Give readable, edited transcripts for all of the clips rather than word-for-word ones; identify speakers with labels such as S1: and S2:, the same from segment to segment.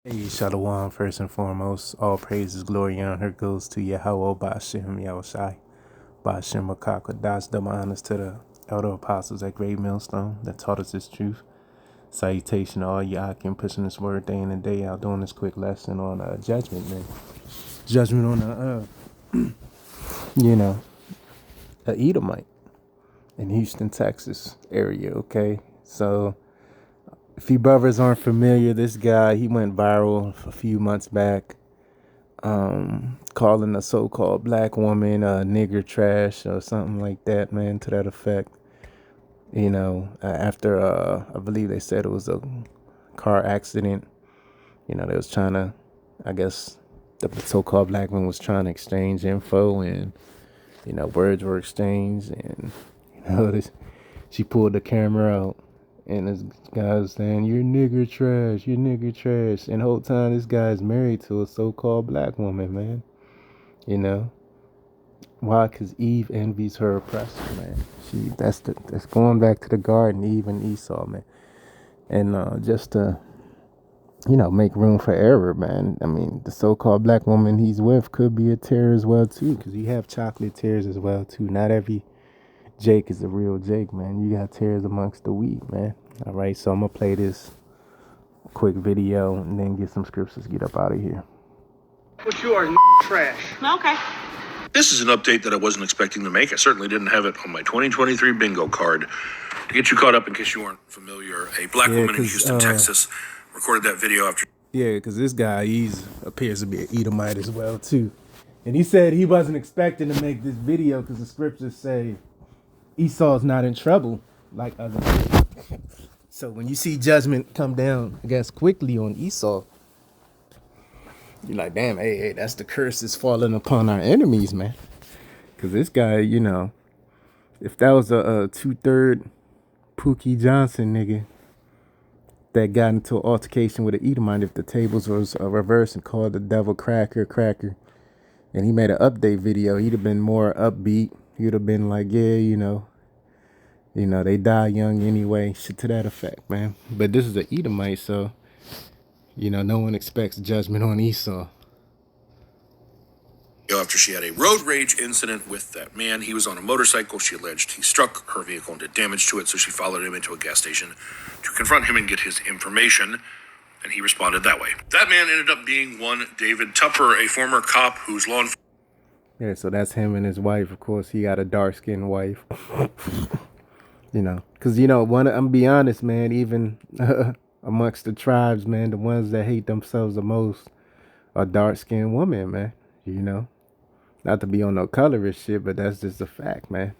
S1: Hey, Shalom, first and foremost, all praises, glory, and honor goes to Yahweh Ba'ashem Yahushai, Ba'ashem Makaka, Das double honors to the elder apostles at Great Millstone that taught us this truth. Salutation to all Yakim pushing this word day in and day out, doing this quick lesson on judgment, man. Judgment on you know, a Edomite in Houston, Texas area, okay? So, if you brothers aren't familiar, this guy, he went viral a few months back, calling a so-called black woman nigger trash or something like that, man, to that effect. After I believe they said it was a car accident. They was trying to, I guess, the so-called black woman was trying to exchange info, and words were exchanged, and this, she pulled the camera out, and this guy was saying, "You're nigger trash, you're nigger trash," and the whole time this guy's married to a so-called black woman, man. You know, why? Because Eve envies her oppressor, man. That's going back to the garden, Eve and Esau, man. And just to make room for error, man. I mean, the so-called black woman he's with could be a terror as well too, because you have chocolate tares as well too. Not every Jake is a real Jake, man. You got tares amongst the wheat, man. All right, so I'm gonna play this quick video and then get some scriptures. Get up out of here.
S2: But you are trash.
S3: Okay.
S4: This is an update that I wasn't expecting to make. I certainly didn't have it on my 2023 bingo card. To get you caught up in case you weren't familiar, a black woman in Houston, Texas, recorded that video after...
S1: Yeah, because this guy, appears to be an Edomite as well, too. And he said he wasn't expecting to make this video because the scriptures say Esau's not in trouble like other people. So when you see judgment come down, I guess, quickly on Esau, you're like, damn, hey, that's the curse that's falling upon our enemies, man. Because this guy, if that was a two-third Pookie Johnson nigga that got into an altercation with an Edomite, if the tables was reversed and called the devil cracker, and he made an update video, he'd have been more upbeat. He'd have been like, yeah, they die young anyway, shit to that effect, man. But this is an Edomite, so, no one expects judgment on Esau.
S4: After she had a road rage incident with that man. He was on a motorcycle. She alleged he struck her vehicle and did damage to it, so she followed him into a gas station to confront him and get his information, and he responded that way. That man ended up being one David Tupper, a former cop whose law enforcement...
S1: Yeah, so that's him and his wife. Of course, he got a dark-skinned wife. Because, I'm gonna be honest, man, even amongst the tribes, man, the ones that hate themselves the most are dark-skinned women, man, Not to be on no colorist shit, but that's just a fact, man.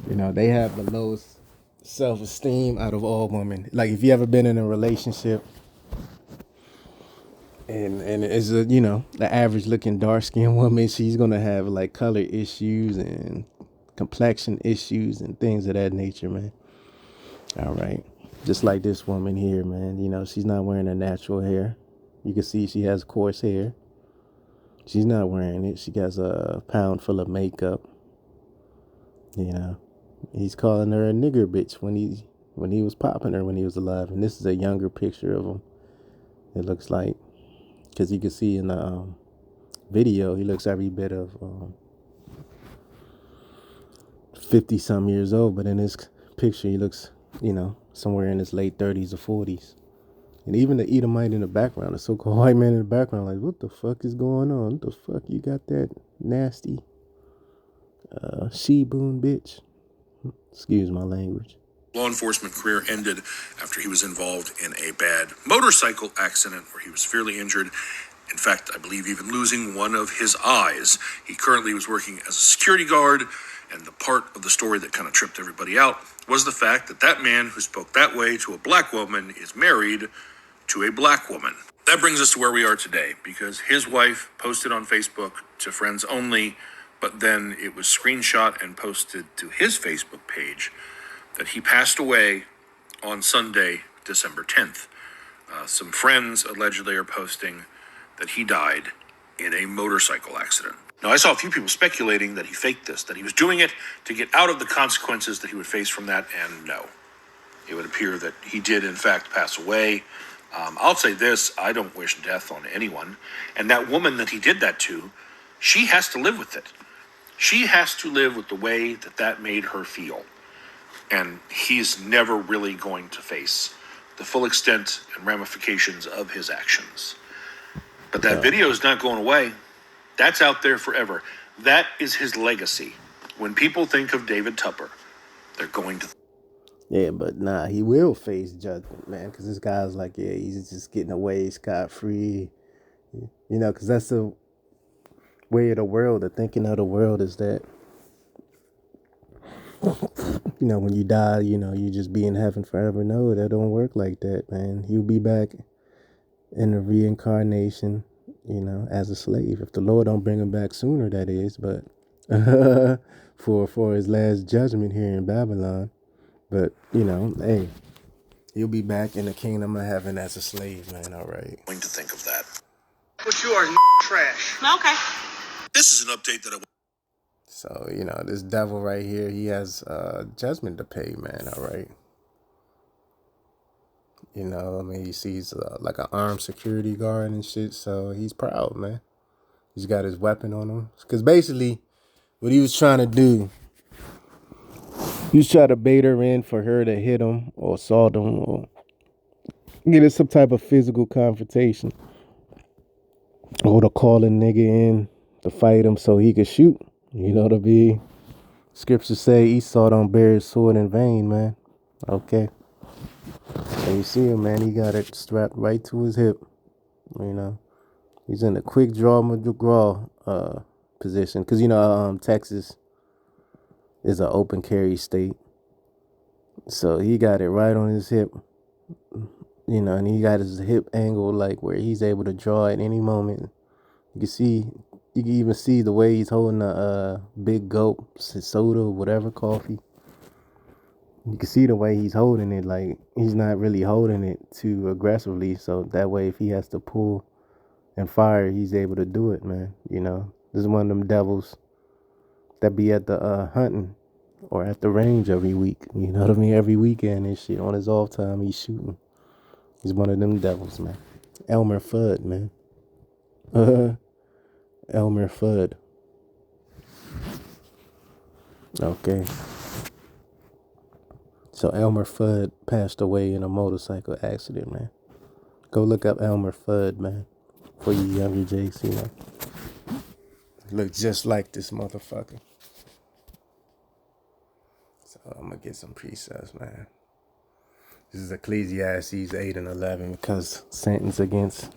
S1: They have the lowest self-esteem out of all women. Like, if you ever been in a relationship and it's the average looking dark-skinned woman, she's gonna have like color issues and complexion issues and things of that nature, man. All right. Just like this woman here, man. She's not wearing her natural hair. You can see she has coarse hair. She's not wearing it. She got a pound full of makeup. He's calling her a nigger bitch when he was popping her when he was alive. And this is a younger picture of him. It looks like, because you can see in the video, he looks every bit of 50-some years old. But in this picture, he looks, somewhere in his late 30s or 40s. And even the Edomite in the background, the so-called white man in the background, like, what the fuck is going on? What the fuck you got that nasty she-boon bitch? Excuse my language.
S4: Law enforcement career ended after he was involved in a bad motorcycle accident where he was severely injured. In fact, I believe even losing one of his eyes. He currently was working as a security guard, and the part of the story that kind of tripped everybody out was the fact that that man who spoke that way to a black woman is married to a black woman. That brings us to where we are today, because his wife posted on Facebook to friends only, but then it was screenshot and posted to his Facebook page that he passed away on Sunday, December 10th. Some friends allegedly are posting that he died in a motorcycle accident. Now, I saw a few people speculating that he faked this, that he was doing it to get out of the consequences that he would face from that, and no. It would appear that he did, in fact, pass away. I'll say this, I don't wish death on anyone. And that woman that he did that to, she has to live with it. She has to live with the way that that made her feel. And he's never really going to face the full extent and ramifications of his actions. But that video is not going away. That's out there forever. That is his legacy. When people think of David Tupper, they're going to...
S1: Yeah, but nah, he will face judgment, man, because this guy's like, yeah, he's just getting away scot-free. You know, because that's the way of the world. The thinking of the world is that, you know, when you die, you know, you just be in heaven forever. No, that don't work like that, man. You'll be back in the reincarnation, you know, as a slave. If the Lord don't bring him back sooner, that is, but for his last judgment here in Babylon. But, you know, hey, you'll be back in the kingdom of heaven as a slave, man, all right.
S4: going to think of that.
S2: But you are trash.
S3: Okay.
S4: This is an update that I...
S1: So, you know, this devil right here, he has judgment to pay, man, all right. You know, I mean, he sees like an armed security guard and shit, so he's proud, man. He's got his weapon on him. Because basically, what he was trying to do, he was trying to bait her in for her to hit him or assault him or get in some type of physical confrontation. Or to call a nigga in to fight him so he could shoot. You know what I mean? Scriptures say Esau don't bear his sword in vain, man. Okay. And you see him, man, he got it strapped right to his hip. You know. He's in a quick draw McGraw position. Because, you know, Texas is an open carry state. So he got it right on his hip. You know, and he got his hip angle like where he's able to draw at any moment. You can even see the way he's holding a big gulp soda or whatever, coffee. You can see the way he's holding it, like he's not really holding it too aggressively. So that way, if he has to pull and fire, he's able to do it, man. You know, this is one of them devils that be at the hunting or at the range every week. You know what I mean? Every weekend and shit. On his off time, he's shooting. He's one of them devils, man. Elmer Fudd, man. Elmer Fudd. Okay. So Elmer Fudd passed away in a motorcycle accident, man. Go look up Elmer Fudd, man. For you younger Jakes, you know. Look just like this motherfucker. So I'm gonna get some precepts, man. This is Ecclesiastes 8 and 11. Because sentence against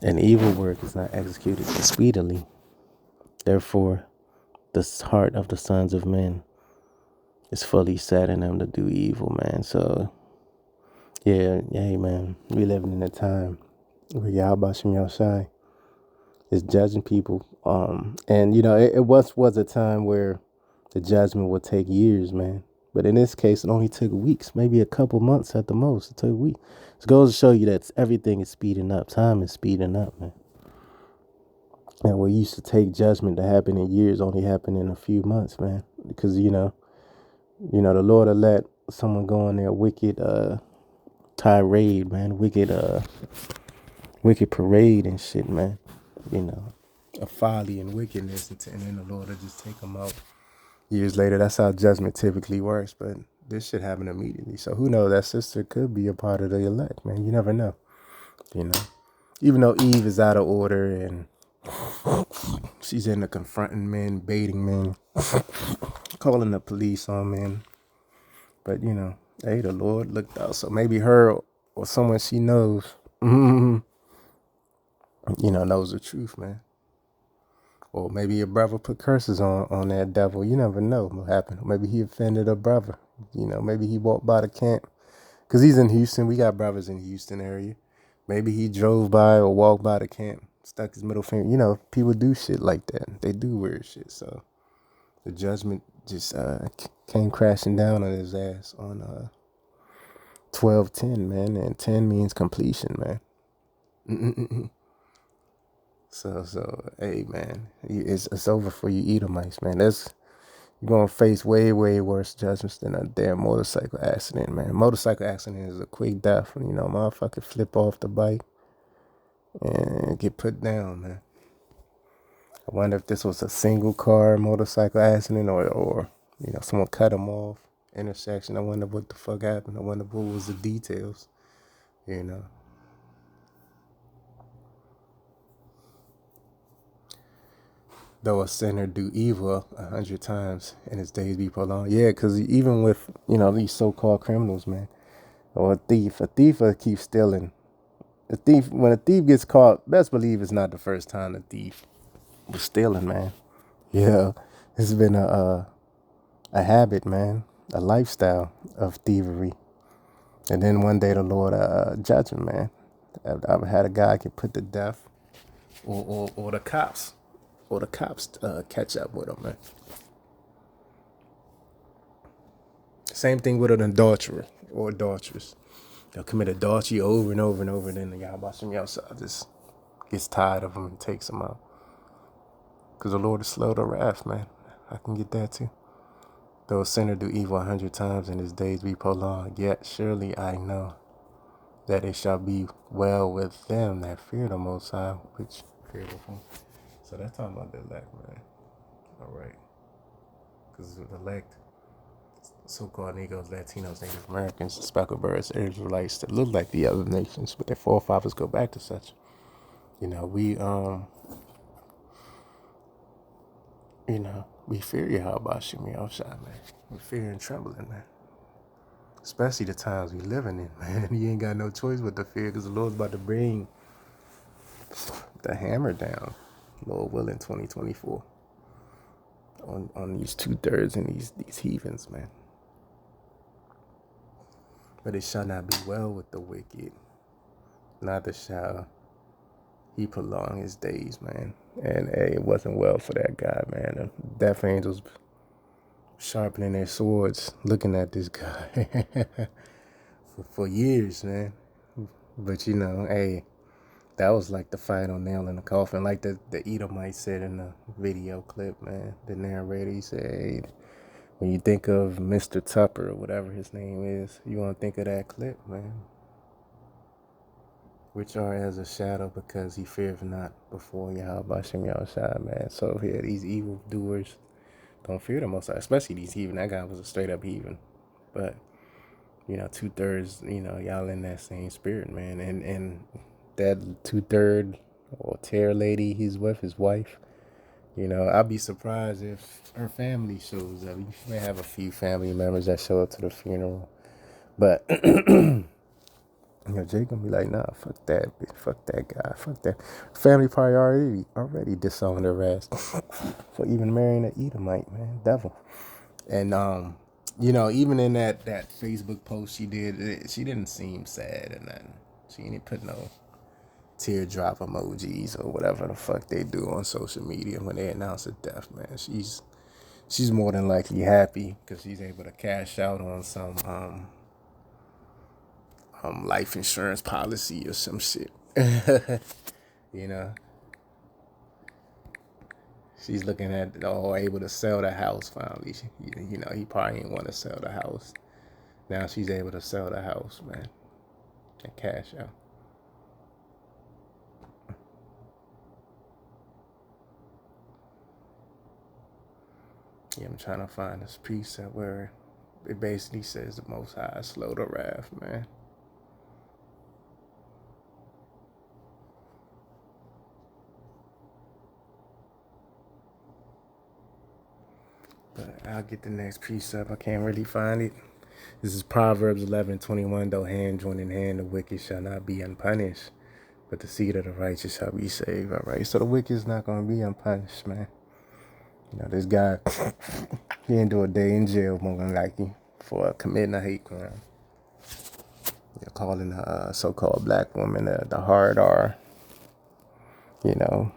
S1: an evil work is not executed speedily. Therefore, the heart of the sons of men is fully set in them to do evil, man. So, yeah, hey, man. We living in a time where Yahweh Shem Yahushai is judging people. And, you know, it was a time where the judgment would take years, man. But in this case, it only took weeks, maybe a couple months at the most. It took weeks. It goes to show you that everything is speeding up. Time is speeding up, man. And what used to take judgment to happen in years only happened in a few months, man. Because, you know, the Lord will let someone go on their wicked tirade, man. Wicked parade and shit, man. You know, a folly and wickedness. And then the Lord will just take them out years later. That's how judgment typically works. But this shit happened immediately. So who knows? That sister could be a part of the elect, man. You never know. You know, even though Eve is out of order and she's into confronting men, baiting men, calling the police on men. But, you know, hey, the Lord looked out. So maybe her or someone she knows, you know, knows the truth, man. Or maybe your brother put curses on that devil. You never know what happened. Maybe he offended a brother. You know, maybe he walked by the camp. Because he's in Houston. We got brothers in the Houston area. Maybe he drove by or walked by the camp, stuck his middle finger. You know, people do shit like that. They do weird shit. So the judgment just came crashing down on his ass on 12:10, man. And 10 means completion, man. So, hey, man, it's over for you Edomites, man. you're gonna face way, way worse judgments than a damn motorcycle accident, man. Motorcycle accident is a quick death. You know, motherfucker flip off the bike and get put down, man. I wonder if this was a single car motorcycle accident or you know, someone cut him off intersection. I wonder what the fuck happened. I wonder what was the details, you know. Though a sinner do evil 100 times and his days be prolonged. Yeah, because even with, you know, these so-called criminals, man, or a thief will keep stealing. When a thief gets caught, best believe it's not the first time the thief was stealing, man. Yeah, it's been a habit, man, a lifestyle of thievery. And then one day the Lord judge him, man. I've had a guy get put to death, or the cops. Or the cops catch up with them, man. Same thing with an adulterer or adulteress. They'll commit adultery over and over and over, and then the Yahweh Yahshua just gets tired of them and takes them out. Because the Lord is slow to wrath, man. I can get that too. Though a sinner do evil 100 times and his days be prolonged, yet surely I know that it shall be well with them that fear the Most High, which fear the Him. So that's talking about the elect, man. All right. Because the elect, so-called Negroes, Latinos, Native Americans, speckled birds, Israelites that look like the other nations, but their forefathers go back to such. You know, we fear Yahweh Shem Yahushua, man. We fear and trembling, man. Especially the times we living in, man. You ain't got no choice but to fear, because the Lord's about to bring the hammer down, Lord willing, 2024. On these 2/3 and these heathens, man. But it shall not be well with the wicked, neither shall he prolong his days, man. And hey, it wasn't well for that guy, man. The death angels sharpening their swords, looking at this guy for years, man. But you know, hey, that was like the final nail in the coffin, like the Edomite said in the video clip, man. The narrator, he said, hey, when you think of Mr. Tupper or whatever his name is, you want to think of that clip, man. Which are as a shadow, because he feareth not before Yahweh Shem Yahushua, man. So here, these evil doers don't fear the Most High, especially these heathen. That guy was a straight up heathen. But, you know, 2/3, you know, y'all in that same spirit, man. And that 2/3 or tear lady he's with, his wife, you know, I'd be surprised if her family shows up. You may have a few family members that show up to the funeral. But, you know, Jake gonna be like, nah, fuck that bitch, fuck that guy, fuck that. Family probably already disowned her ass for even marrying an Edomite, man, devil. And, you know, even in that Facebook post she did, she didn't seem sad or nothing. She didn't put no teardrop emojis or whatever the fuck they do on social media when they announce a death, man. She's more than likely happy because she's able to cash out on some life insurance policy or some shit. You know, she's looking at able to sell the house finally. You know, he probably didn't want to sell the house. Now she's able to sell the house, man, and cash out. Yeah, I'm trying to find this precept where it basically says the Most High is slow to wrath, man. But I'll get the next precept. I can't really find it. This is Proverbs 11:21. Though hand join in hand, the wicked shall not be unpunished, but the seed of the righteous shall be saved. All right, so the wicked is not going to be unpunished, man. You know, this guy, he didn't do a day in jail, more than likely, for committing a hate crime. They're calling a so-called black woman the hard R. You know,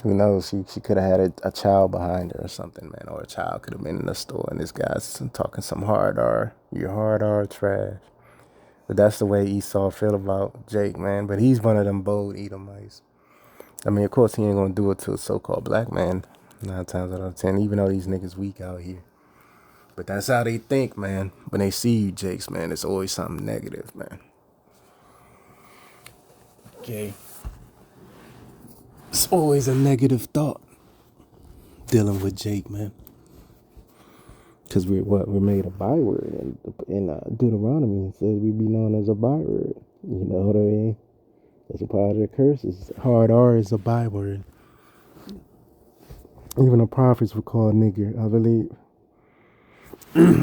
S1: who knows? She could have had a child behind her or something, man. Or a child could have been in the store and this guy's talking some hard R. You're hard R trash. But that's the way Esau feel about Jake, man. But he's one of them bold Edomites. I mean, of course, he ain't going to do it to a so-called black man. 9 times out of 10, even though these niggas weak out here. But that's how they think, man. When they see you, Jakes, man, it's always something negative, man. Okay. It's always a negative thought dealing with Jake, man. Because we're made a byword. In Deuteronomy, it says we be known as a byword. You know what I mean? That's a part of the curses. Hard R is a byword. Even the prophets were called nigger, I believe.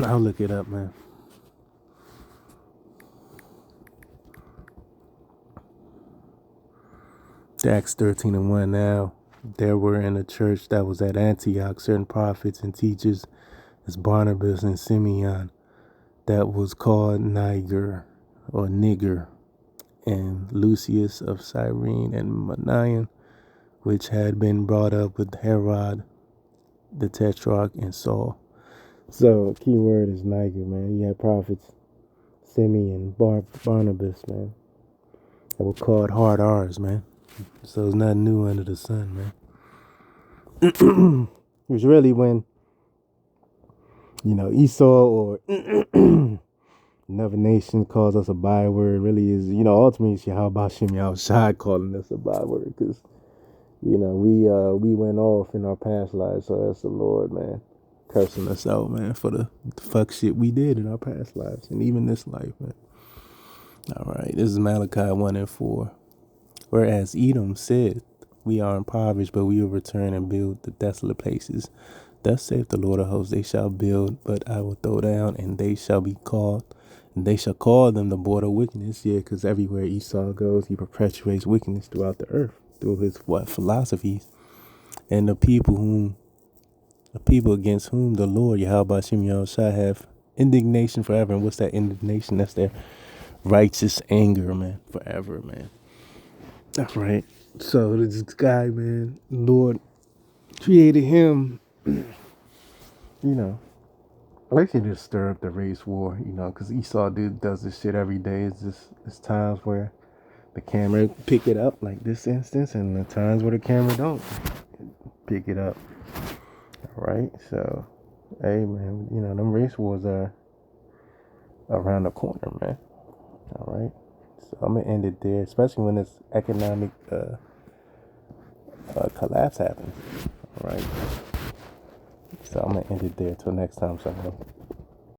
S1: I'll look it up, man. Acts 13:1. Now, there were in the church that was at Antioch certain prophets and teachers, as Barnabas and Simeon, that was called Niger, or Nigger, and Lucius of Cyrene, and Manaen, which had been brought up with Herod the Tetrarch and Saul. So, key word is Niger, man. You had prophets, Simeon, Barnabas, man, that were called hard R's, man. So it's nothing new under the sun, man. It was really when, Esau or another nation calls us a byword, really is, ultimately it's Yahweh Shem Yahushai calling us a byword, because, we went off in our past lives, so that's the Lord, man, cursing us out, man, for the fuck shit we did in our past lives, and even this life, man. All right, this is Malachi 1:4. Whereas Edom said, we are impoverished, but we will return and build the desolate places. Thus saith the Lord of hosts, they shall build, but I will throw down, and they shall be called, and they shall call them the border of wickedness. Yeah, because everywhere Esau goes, he perpetuates wickedness throughout the earth, through his philosophies. And the people against whom the Lord, Yahweh Shem Yahushai, have indignation forever. And what's that indignation? That's their righteous anger, man, forever, man. That's right. So this guy, man, Lord created him, basically just stir up the race war, because Esau does this shit every day. It's times where the camera pick it up, like this instance, and the times where the camera don't pick it up. All right. So, hey, man, them race wars are around the corner, man. All right. So I'm going to end it there, especially when this economic collapse happens. All right. So I'm going to end it there. Till next time, someone.